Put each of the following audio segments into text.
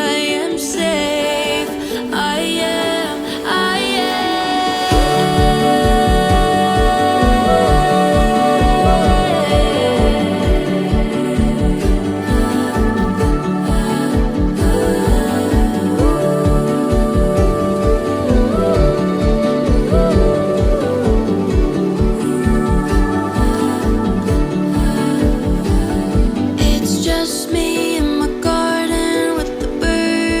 I am safe. I am, I It's just me in my garden with the birds.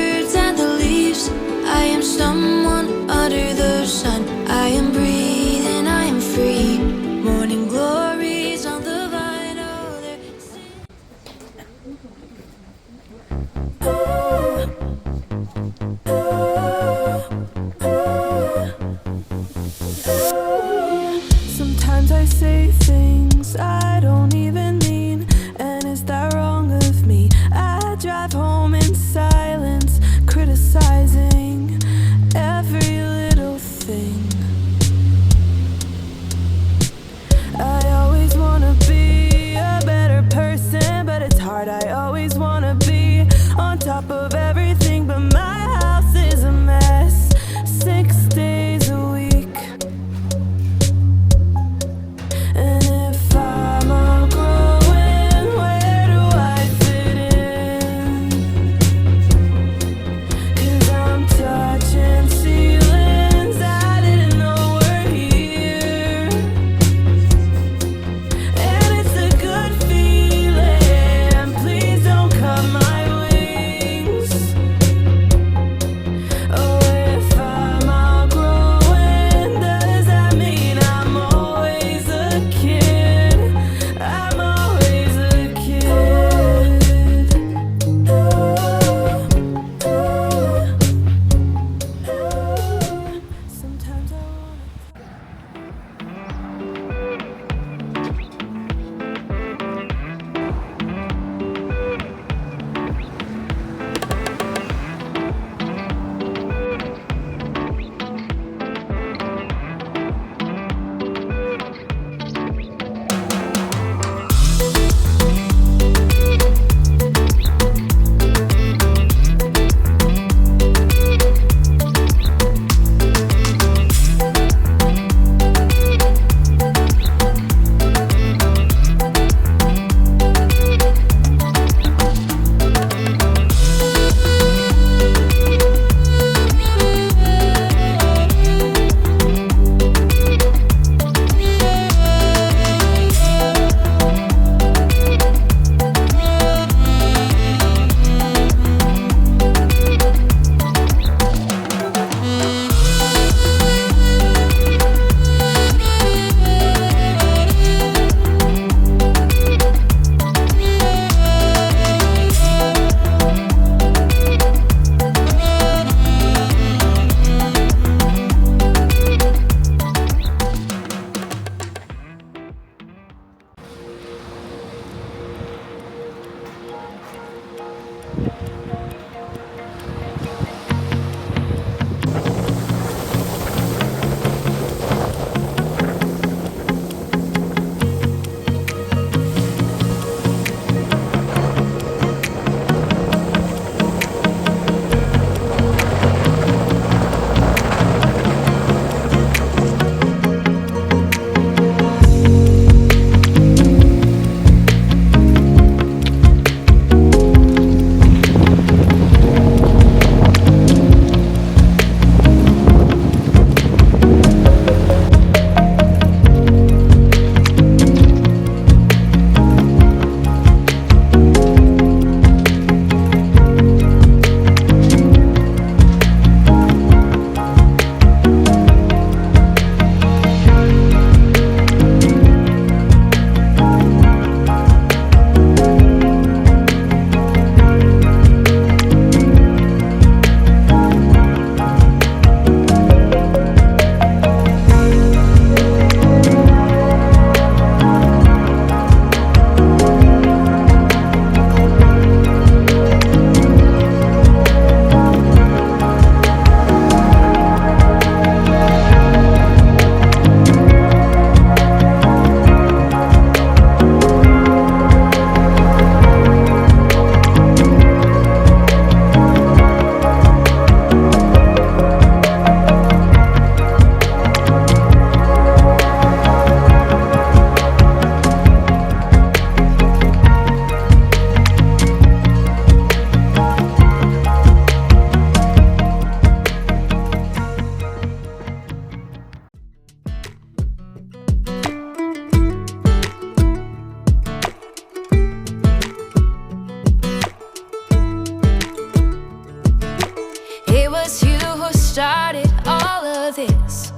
started all of this,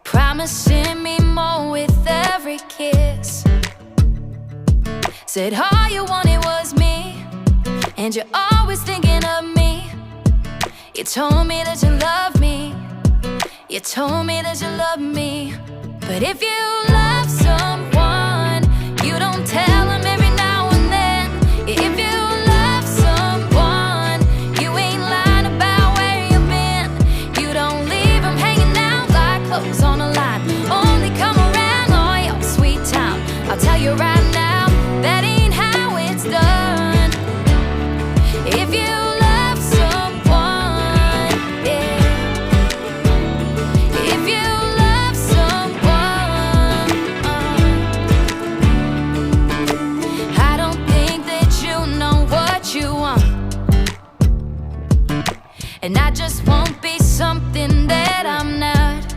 promising me more with every kiss. Said all you wanted was me, and you're always thinking of me. You told me that you love me, you told me that you love me. But if you love someone, you don't tell them every now and then. If you love someone, you ain't lying about where you've been. You don't leave them hanging out like clothes on a line. Only come around on your sweet time. I'll tell you right now, that ain't how it's done. If you love someone, yeah. If you love someone, I don't think that you know what you want, and I just won't be something that I'm not.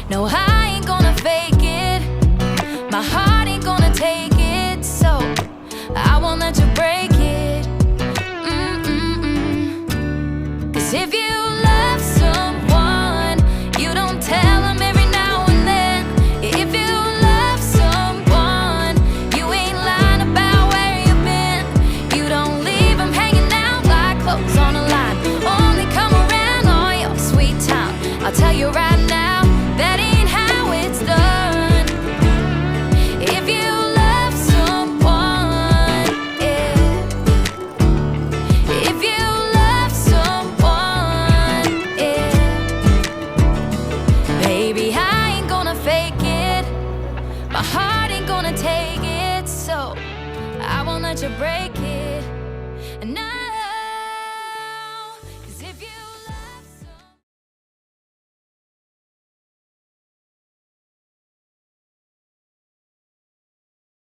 No, I ain't gonna fake it. My heart ain't gonna take it, so I won't let you break it. 'Cause if you love someone, you don't tell them every now and then. If you love someone, you ain't lying about where you've been. You don't leave them hanging out like clothes on a line. Only come around on your sweet time. I'll tell you right now, that ain't how it's done. If you love someone, yeah. If you love someone, yeah. Baby, I ain't gonna fake it. My heart ain't gonna take it, so I won't let you break it. And I